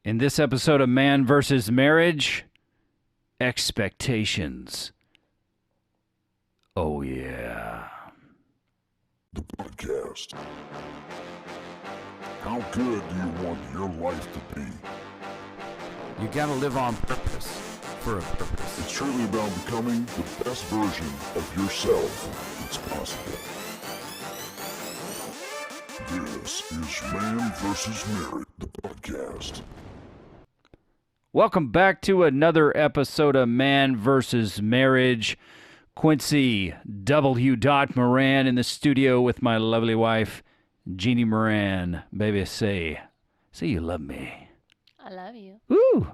In this episode of Man vs. Marriage, expectations. Oh, yeah. The podcast. How good do you want your life to be? You gotta live on purpose, for a purpose. It's truly about becoming the best version of yourself that's possible. This is Man vs. Marriage, the podcast. Welcome back to another episode of Man vs. Marriage. Quincy W. Moran in the studio with my lovely wife, Jeannie Moran. Baby, say you love me. I love you. Woo!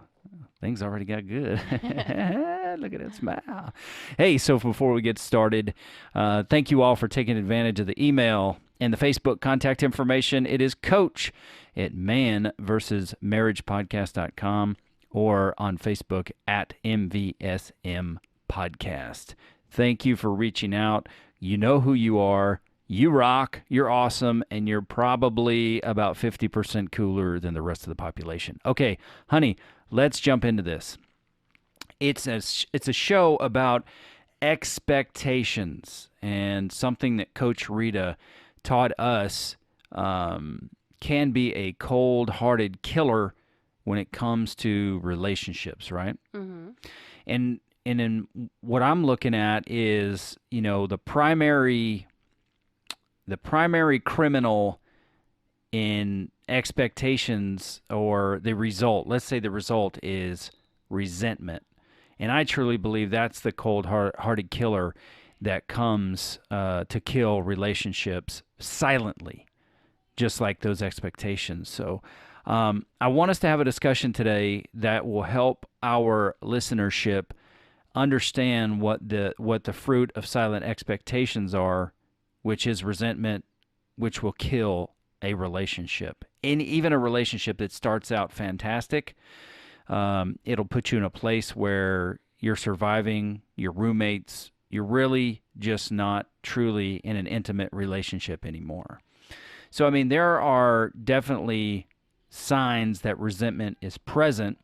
Things already got good. Look at that smile. Hey, so before we get started, thank you all for taking advantage of the email and the Facebook contact information. It is coach at manvsmarriagepodcast.com or on Facebook at MVSM Podcast. Thank you for reaching out. You know who you are. You rock, you're awesome, and you're probably about 50% cooler than the rest of the population. Okay, honey, let's jump into this. It's a show about expectations, and something that Coach Rita taught us can be a cold-hearted killer when it comes to relationships, right? Mm-hmm. And in what I'm looking at is, you know, the primary criminal in expectations, or the result, let's say the result is resentment. And I truly believe that's the cold-hearted killer that comes to kill relationships silently, just like those expectations. So I want us to have a discussion today that will help our listenership understand what the fruit of silent expectations are, which is resentment, which will kill a relationship. And even a relationship that starts out fantastic, it'll put you in a place where you're surviving your roommates. You're really just not truly in an intimate relationship anymore. So, I mean, there are definitely signs that resentment is present.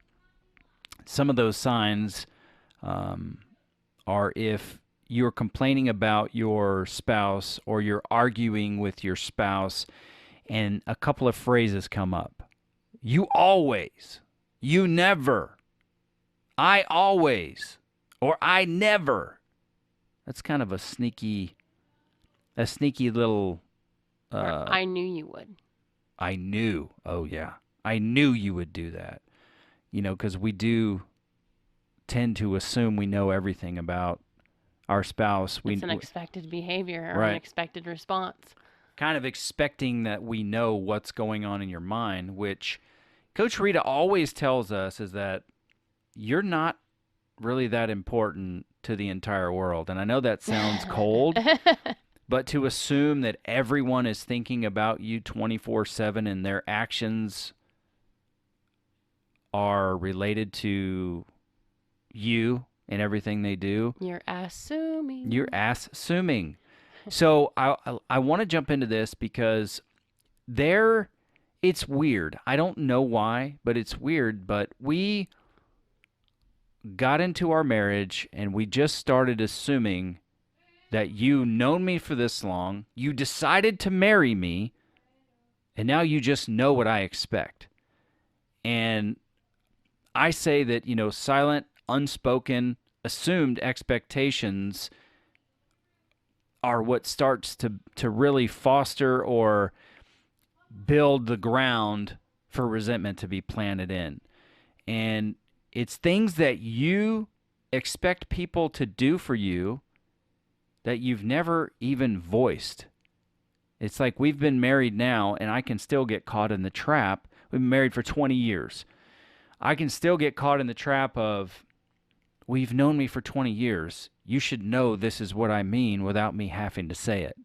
Some of those signs are if you're complaining about your spouse or you're arguing with your spouse and a couple of phrases come up. You always, you never, I always, or I never. That's kind of a sneaky little... I knew you would. I knew. Oh, yeah. I knew you would do that. You know, because we do tend to assume we know everything about our spouse. It's an expected behavior or right. An expected response. Kind of expecting that we know what's going on in your mind, which Coach Rita always tells us is that you're not really that important to the entire world. And I know that sounds cold, but to assume that everyone is thinking about you 24/7 and their actions are related to you and everything they do. You're assuming. So I want to jump into this because it's weird. I don't know why, but it's weird. But we got into our marriage and we just started assuming that you've known me for this long, you decided to marry me, and now you just know what I expect. And I say that, you know, silent, unspoken, assumed expectations are what starts to really foster or build the ground for resentment to be planted in. And it's things that you expect people to do for you that you've never even voiced. It's like we've been married now, and I can still get caught in the trap. We've been married for 20 years. I can still get caught in the trap of, well, you've known me for 20 years. You should know this is what I mean without me having to say it.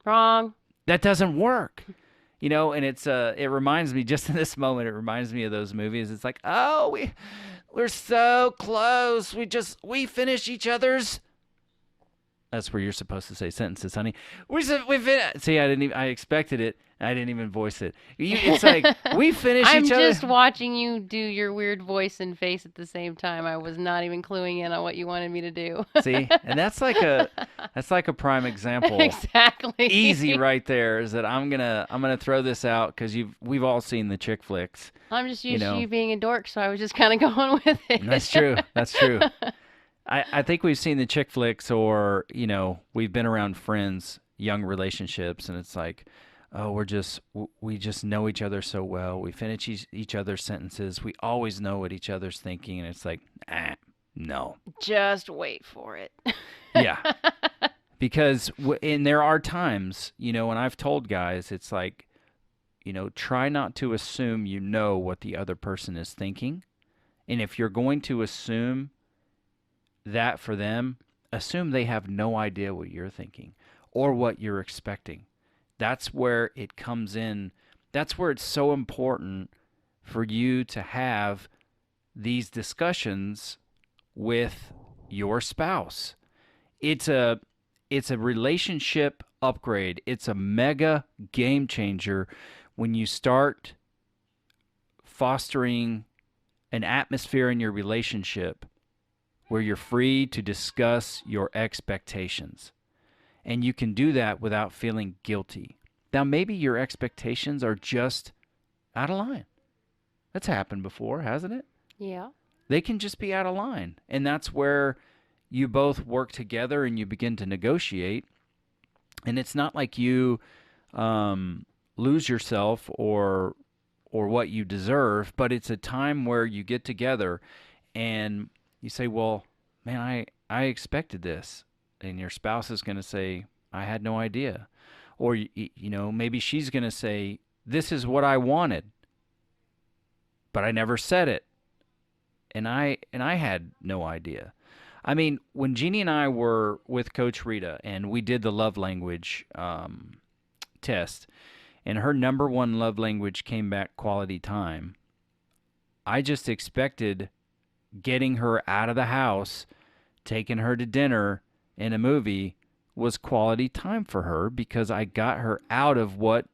Wrong. That doesn't work. You know, and it reminds me, just in this moment, it reminds me of those movies. It's like, oh, we're so close. We finish each other's That's where you're supposed to say sentences, honey. See, I expected it. I didn't even voice it. It's like we finish I'm each other. just watching you do your weird voice and face at the same time. I was not even cluing in on what you wanted me to do. See, and that's like a prime example. Exactly. Easy right there is that I'm gonna throw this out because we've all seen the chick flicks. I'm just used to you being a dork, so I was just kind of going with it. That's true. That's true. I think we've seen the chick flicks, or we've been around friends, young relationships, and it's like, oh, we just know each other so well. We finish each other's sentences. We always know what each other's thinking, and it's like, no. Just wait for it. Yeah. Because and there are times, and I've told guys, it's like, try not to assume you know what the other person is thinking. And if you're going to assume that for them, assume they have no idea what you're thinking or what you're expecting. That's where it comes in. That's where it's so important for you to have these discussions with your spouse. It's a relationship upgrade. It's a mega game changer when you start fostering an atmosphere in your relationship where you're free to discuss your expectations. And you can do that without feeling guilty. Now, maybe your expectations are just out of line. That's happened before, hasn't it? Yeah. They can just be out of line. And that's where you both work together and you begin to negotiate. And it's not like you lose yourself or what you deserve, but it's a time where you get together and you say, well, man, I expected this. And your spouse is going to say, I had no idea. Or, maybe she's going to say, this is what I wanted, but I never said it. And I had no idea. I mean, when Jeannie and I were with Coach Rita and we did the love language test, and her number one love language came back quality time, I just expected getting her out of the house, taking her to dinner and a movie was quality time for her because I got her out of what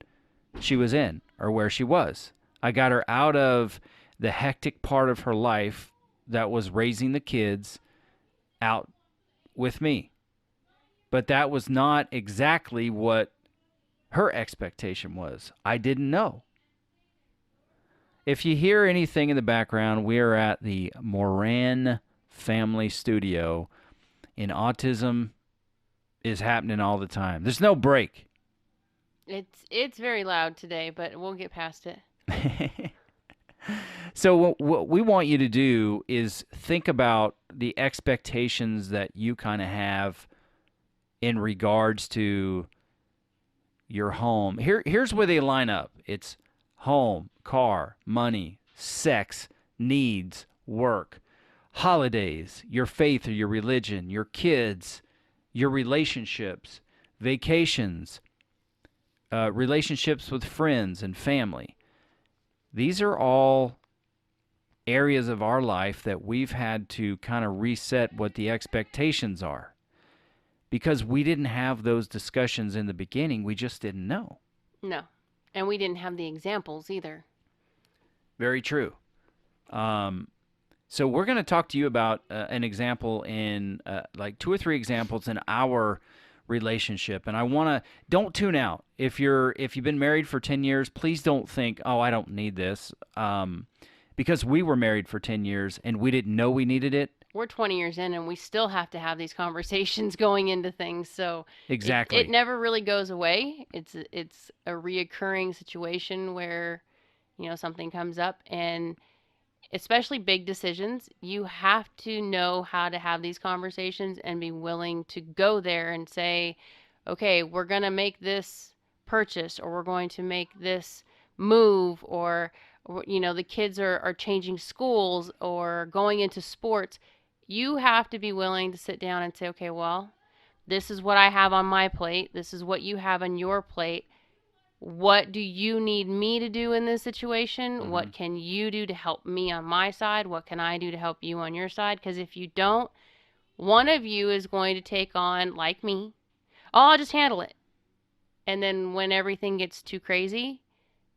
she was in or where she was. I got her out of the hectic part of her life that was raising the kids out with me. But that was not exactly what her expectation was. I didn't know. If you hear anything in the background, we are at the Moran Family Studio, and autism is happening all the time. There's no break. It's very loud today, but we'll get past it. So what we want you to do is think about the expectations that you kind of have in regards to your home. Here's where they line up. It's home, car, money, sex, needs, work, holidays, your faith or your religion, your kids, your relationships, vacations, relationships with friends and family. These are all areas of our life that we've had to kind of reset what the expectations are. Because we didn't have those discussions in the beginning, we just didn't know. No. And we didn't have the examples either. Very true. So we're going to talk to you about an example in like 2 or 3 examples in our relationship. And I want to, don't tune out. If you've been married for 10 years, please don't think, oh, I don't need this. Because we were married for 10 years and we didn't know we needed it. We're 20 years in and we still have to have these conversations going into things. So exactly, it never really goes away. It's a reoccurring situation where, something comes up, and especially big decisions, you have to know how to have these conversations and be willing to go there and say, okay, we're going to make this purchase, or we're going to make this move, or the kids are changing schools or going into sports. You have to be willing to sit down and say, okay, well, this is what I have on my plate. This is what you have on your plate. What do you need me to do in this situation? Mm-hmm. What can you do to help me on my side? What can I do to help you on your side? Because if you don't, one of you is going to take on, like me, oh, I'll just handle it. And then when everything gets too crazy,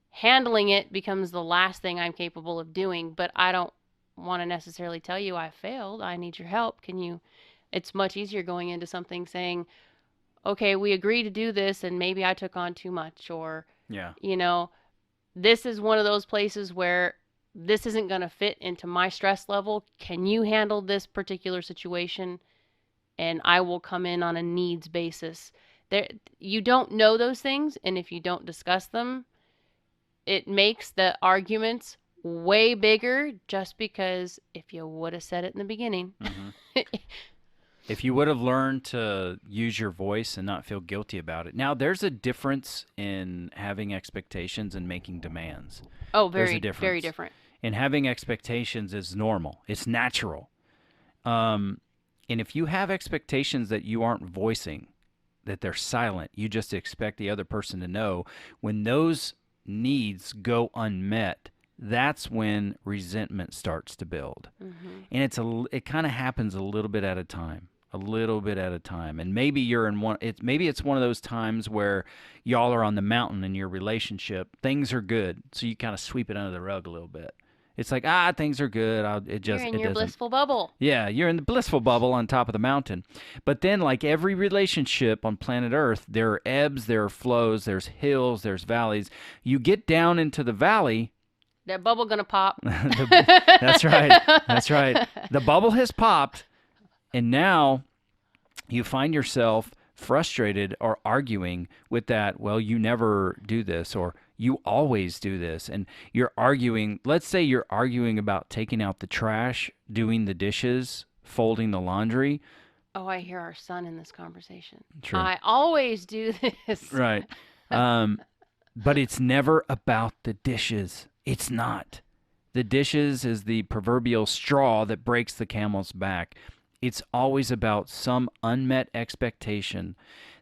handling it becomes the last thing I'm capable of doing, but I don't want to necessarily tell you I failed. I need your help. Can you? It's much easier going into something saying, okay, we agree to do this, and maybe I took on too much, or, Yeah. you know, this is one of those places where this isn't going to fit into my stress level. Can you handle this particular situation? And I will come in on a needs basis. There, you don't know those things, and if you don't discuss them, it makes the arguments way bigger just because if you would have said it in the beginning. Mm-hmm. If you would have learned to use your voice and not feel guilty about it. Now, there's a difference in having expectations and making demands. Oh, There's a very, difference. very different. And having expectations is normal. It's natural. And if you have expectations that you aren't voicing, that they're silent, you just expect the other person to know, when those needs go unmet, that's when resentment starts to build. Mm-hmm. And it kind of happens a little bit at a time. And maybe you're in maybe it's one of those times where y'all are on the mountain in your relationship, things are good, so you kind of sweep it under the rug a little bit. It's like, things are good. You're in your blissful bubble. Yeah, you're in the blissful bubble on top of the mountain. But then, like every relationship on planet Earth, there are ebbs, there are flows, there's hills, there's valleys. You get down into the valley, that bubble gonna pop. That's right. That's right. The bubble has popped, and now you find yourself frustrated or arguing with that, well, you never do this, or you always do this. And you're arguing, let's say you're arguing about taking out the trash, doing the dishes, folding the laundry. Oh, I hear our son in this conversation. True. I always do this. Right. But it's never about the dishes. It's not. The dishes is the proverbial straw that breaks the camel's back. It's always about some unmet expectation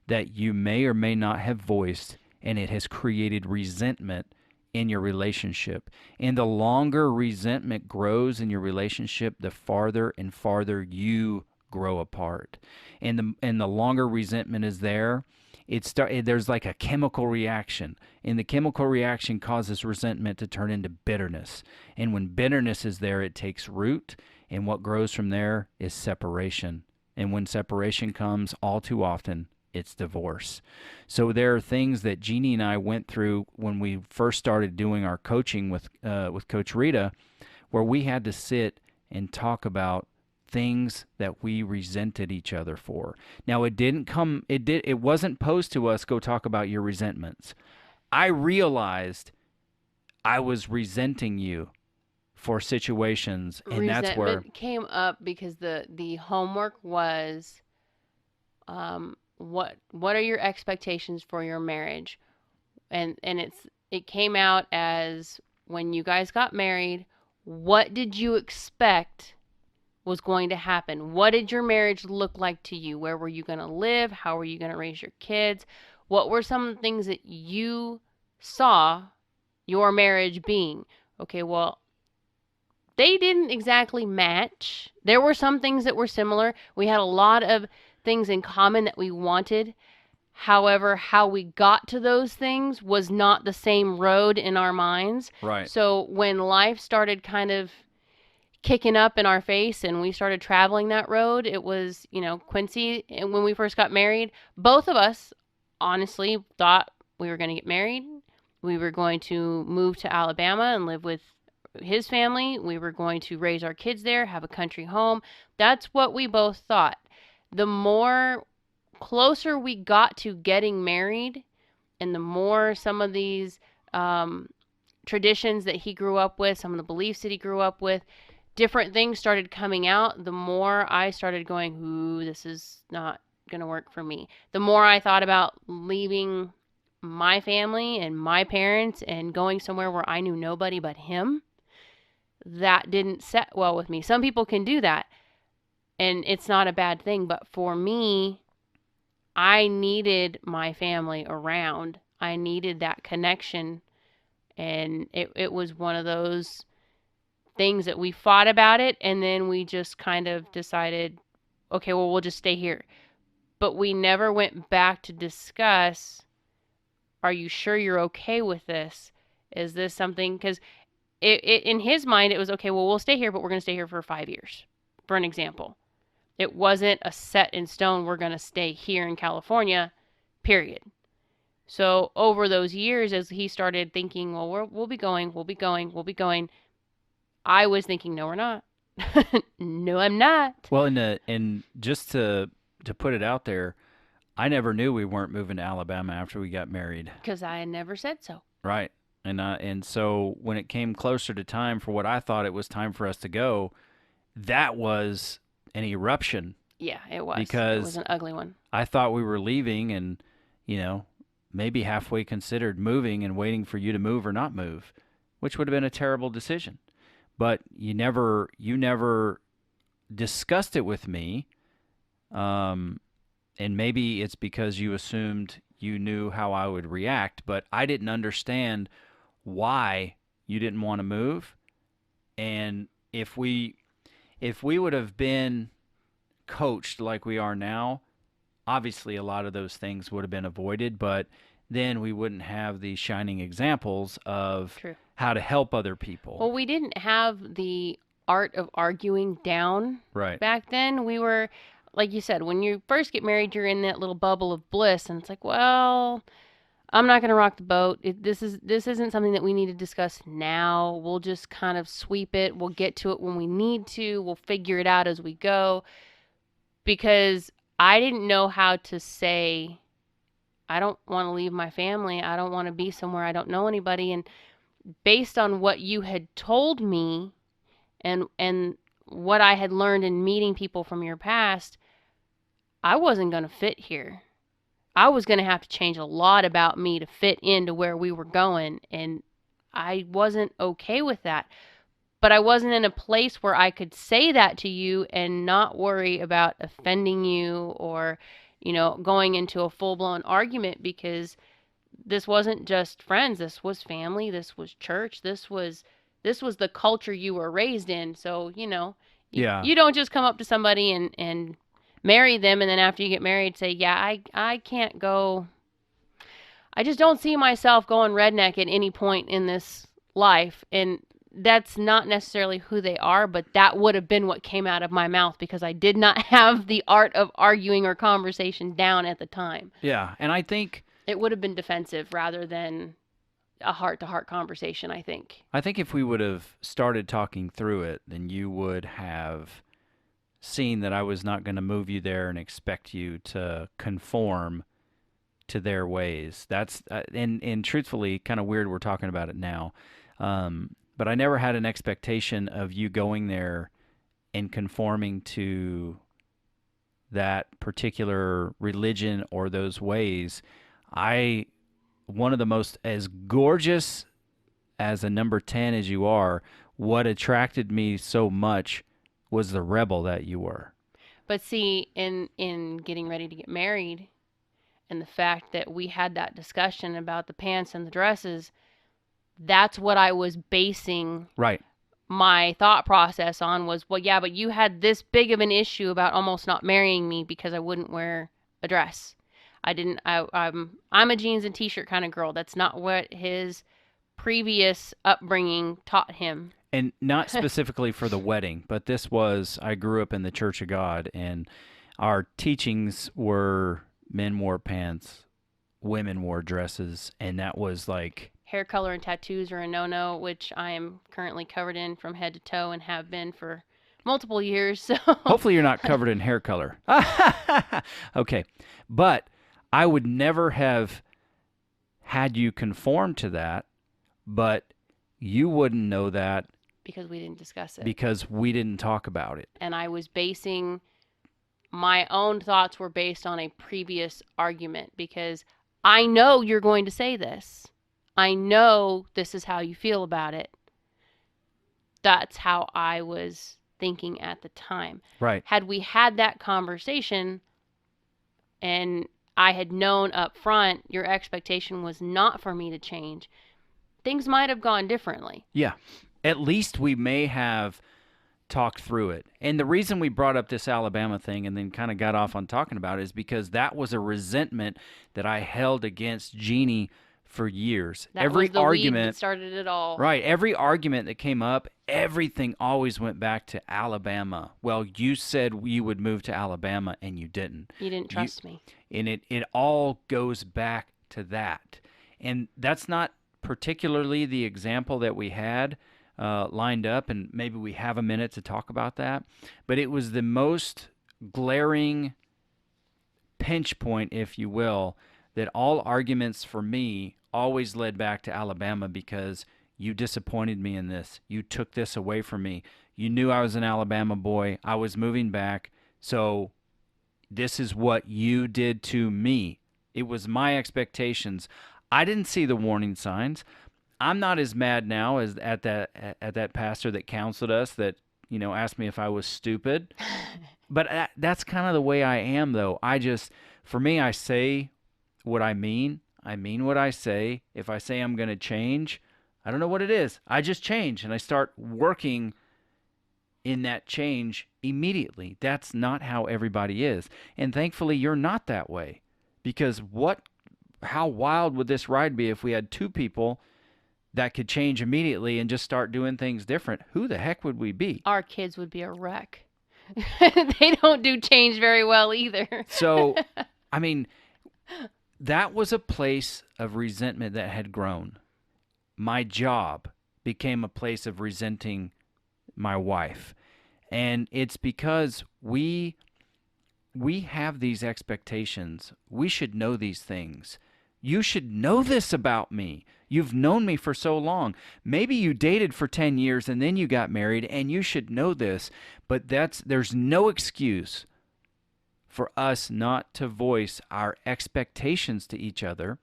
that you may or may not have voiced, and it has created resentment in your relationship. And the longer resentment grows in your relationship, the farther and farther you grow apart. And the longer resentment is there, there's like a chemical reaction, and the chemical reaction causes resentment to turn into bitterness. And when bitterness is there, it takes root, and what grows from there is separation. And when separation comes, all too often, it's divorce. So there are things that Jeannie and I went through when we first started doing our coaching with Coach Rita, where we had to sit and talk about things that we resented each other for. Now, it wasn't posed to us, go talk about your resentments. I realized I was resenting you for situations, and Resentment that's where came up because the homework was, what are your expectations for your marriage, and it came out as, when you guys got married, what did you expect was going to happen? What did your marriage look like to you? Where were you going to live? How were you going to raise your kids? What were some of the things that you saw your marriage being? Okay, well, they didn't exactly match. There were some things that were similar. We had a lot of things in common that we wanted. However, how we got to those things was not the same road in our minds. right. So when life started kind of kicking up in our face and we started traveling that road, it was, Quincy, and when we first got married, both of us honestly thought we were going to get married. We were going to move to Alabama and live with his family. We were going to raise our kids there, have a country home. That's what we both thought. The more closer we got to getting married, and the more some of these traditions that he grew up with, some of the beliefs that he grew up with, different things started coming out, the more I started going, ooh, this is not going to work for me. The more I thought about leaving my family and my parents and going somewhere where I knew nobody but him, that didn't set well with me. Some people can do that, and it's not a bad thing, but for me, I needed my family around. I needed that connection, and it was one of those things that we fought about it, and then we just kind of decided okay, well, we'll just stay here. But we never went back to discuss, are you sure you're okay with this? Is this something, because in his mind, it was, okay, well, we'll stay here, but we're going to stay here for 5 years, for an example. It wasn't a set in stone, we're going to stay here in California, period. So over those years, as he started thinking, well, we'll be going, I was thinking, no, we're not. No, I'm not. Well, and just to put it out there, I never knew we weren't moving to Alabama after we got married. Because I had never said so. Right. And so when it came closer to time for what I thought it was time for us to go, that was an eruption. Yeah, it was. Because it was an ugly one. I thought we were leaving and, maybe halfway considered moving and waiting for you to move or not move, which would have been a terrible decision. But you never discussed it with me. And maybe it's because you assumed you knew how I would react, but I didn't understand why you didn't want to move. And if we would have been coached like we are now, obviously a lot of those things would have been avoided, but then we wouldn't have these shining examples of True. how to help other people. Well, we didn't have the art of arguing down Right. back then. We were, like you said, when you first get married, you're in that little bubble of bliss, and it's like, well, I'm not going to rock the boat. This isn't something that we need to discuss now. We'll just kind of sweep it. We'll get to it when we need to. We'll figure it out as we go. Because I didn't know how to say, I don't want to leave my family. I don't want to be somewhere I don't know anybody. And based on what you had told me and what I had learned in meeting people from your past, I wasn't going to fit here. I was going to have to change a lot about me to fit into where we were going, and I wasn't okay with that. But I wasn't in a place where I could say that to you and not worry about offending you or, going into a full-blown argument, because this wasn't just friends. This was family. This was church. This was the culture you were raised in. So, Yeah. you don't just come up to somebody and marry them, and then after you get married say, yeah, I can't go. I just don't see myself going redneck at any point in this life. And that's not necessarily who they are, but that would have been what came out of my mouth because I did not have the art of arguing or conversation down at the time. Yeah, and I think it would have been defensive rather than a heart-to-heart conversation, I think. I think if we would have started talking through it, then you would have seen that I was not going to move you there and expect you to conform to their ways. That's and truthfully, kind of weird we're talking about it now. But I never had an expectation of you going there and conforming to that particular religion or those ways. One of the most, as gorgeous as a number 10 as you are, what attracted me so much was the rebel that you were. But see, in getting ready to get married and the fact that we had that discussion about the pants and the dresses, that's what I was basing right. my thought process on was, well, yeah, but you had this big of an issue about almost not marrying me because I wouldn't wear a dress. I'm a jeans and t-shirt kind of girl. That's not what his previous upbringing taught him. And not specifically for the wedding, but I grew up in the Church of God, and our teachings were men wore pants, women wore dresses, and that was like... Hair color and tattoos are a no-no, which I am currently covered in from head to toe and have been for multiple years. So hopefully you're not covered in hair color. Okay. But I would never have had you conform to that, but you wouldn't know that. Because we didn't discuss it. Because we didn't talk about it. And I was basing, my own thoughts were based on a previous argument, because I know you're going to say this. I know this is how you feel about it. That's how I was thinking at the time. Right. Had we had that conversation and I had known up front your expectation was not for me to change, things might have gone differently. Yeah. At least we may have talk through it. And the reason we brought up this Alabama thing and then kind of got off on talking about it is because that was a resentment that I held against Jeannie for years. That Every was the weed that argument, started it all. right, every argument that came up, everything always went back to Alabama. Well, you said you would move to Alabama and you didn't. You didn't trust me. And it all goes back to that. And that's not particularly the example that we had lined up, and maybe we have a minute to talk about that. But it was the most glaring pinch point, if you will, that all arguments for me always led back to Alabama because you disappointed me in this. You took this away from me. You knew I was an Alabama boy. I was moving back. So this is what you did to me. It was my expectations. I didn't see the warning signs. I'm not as mad now as at that pastor that counseled us that, asked me if I was stupid. But that's kind of the way I am, though. For me, I say what I mean. I mean what I say. If I say I'm going to change, I don't know what it is. I just change, and I start working in that change immediately. That's not how everybody is. And thankfully, you're not that way. Because how wild would this ride be if we had two people that could change immediately and just start doing things different? Who the heck would we be? Our kids would be a wreck. They don't do change very well either. So, I mean, that was a place of resentment that had grown. My job became a place of resenting my wife. And it's because we have these expectations. We should know these things. You should know this about me. You've known me for so long. Maybe you dated for 10 years and then you got married, and you should know this. But there's no excuse for us not to voice our expectations to each other.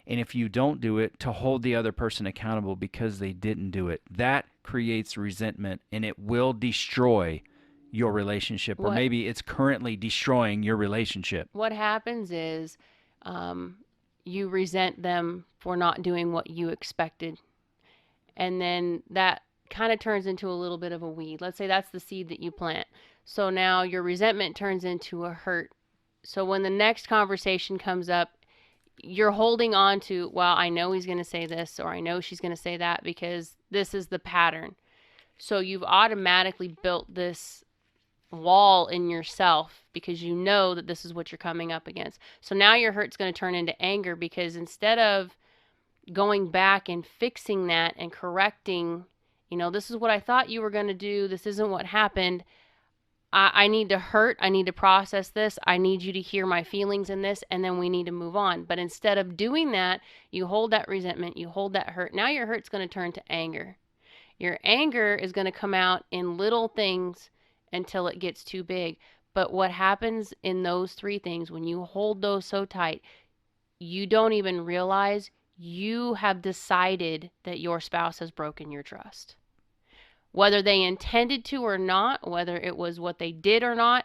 And if you don't do it, to hold the other person accountable because they didn't do it. That creates resentment, and it will destroy your relationship, or maybe it's currently destroying your relationship. What happens is you resent them for not doing what you expected. And then that kind of turns into a little bit of a weed. Let's say that's the seed that you plant. So now your resentment turns into a hurt. So when the next conversation comes up, you're holding on to, well, I know he's going to say this, or I know she's going to say that because this is the pattern. So you've automatically built this wall in yourself because you know that this is what you're coming up against. So now your hurt's going to turn into anger because instead of going back and fixing that and correcting, this is what I thought you were going to do, this isn't what happened, I need to hurt, I need to process this, I need you to hear my feelings in this, and then we need to move on. But instead of doing that, you hold that resentment, you hold that hurt. Now your hurt's going to turn to anger. Your anger is going to come out in little things until it gets too big. But what happens in those three things, when you hold those so tight, you don't even realize you have decided that your spouse has broken your trust. Whether they intended to or not, whether it was what they did or not,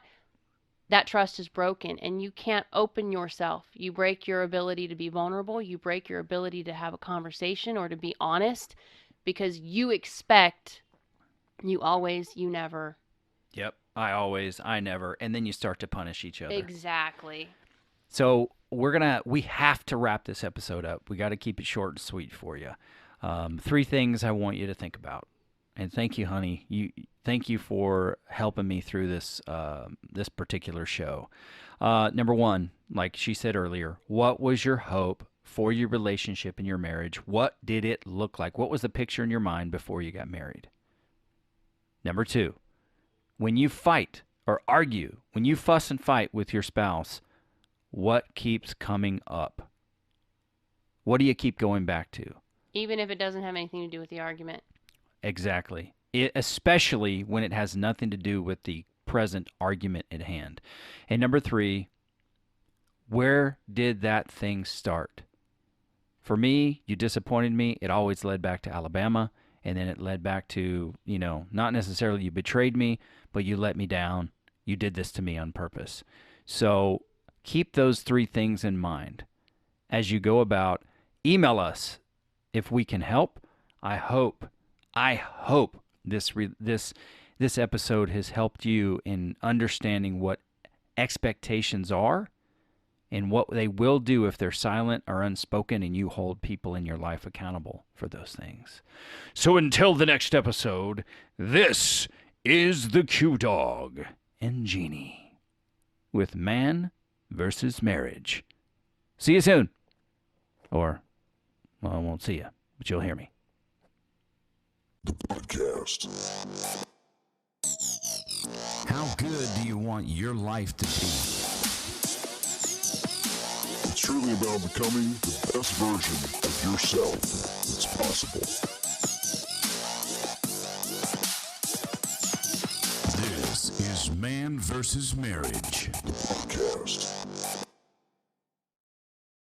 that trust is broken, and you can't open yourself. You break your ability to be vulnerable. You break your ability to have a conversation or to be honest because you expect you always, you never. Yep. I always, I never. And then you start to punish each other. Exactly. So we have to wrap this episode up. We got to keep it short and sweet for you. 3 things I want you to think about. And thank you, honey. Thank you for helping me through this this particular show. Number 1, like she said earlier, what was your hope for your relationship and your marriage? What did it look like? What was the picture in your mind before you got married? Number 2, when you fight or argue, when you fuss and fight with your spouse, what keeps coming up? What do you keep going back to? Even if it doesn't have anything to do with the argument. Exactly. Especially when it has nothing to do with the present argument at hand. And number 3, where did that thing start? For me, you disappointed me. It always led back to Alabama. And then it led back to, not necessarily you betrayed me, but you let me down. You did this to me on purpose. So keep those 3 things in mind as you go about. Email us if we can help. I hope this this episode has helped you in understanding what expectations are and what they will do if they're silent or unspoken, and you hold people in your life accountable for those things. So until the next episode, this is the Q Dog and Genie with Man versus Marriage. See you soon. Or, well, I won't see you, but you'll hear me. The podcast. How good do you want your life to be? It's truly about becoming the best version of yourself that's possible. This is Man versus Marriage. The podcast.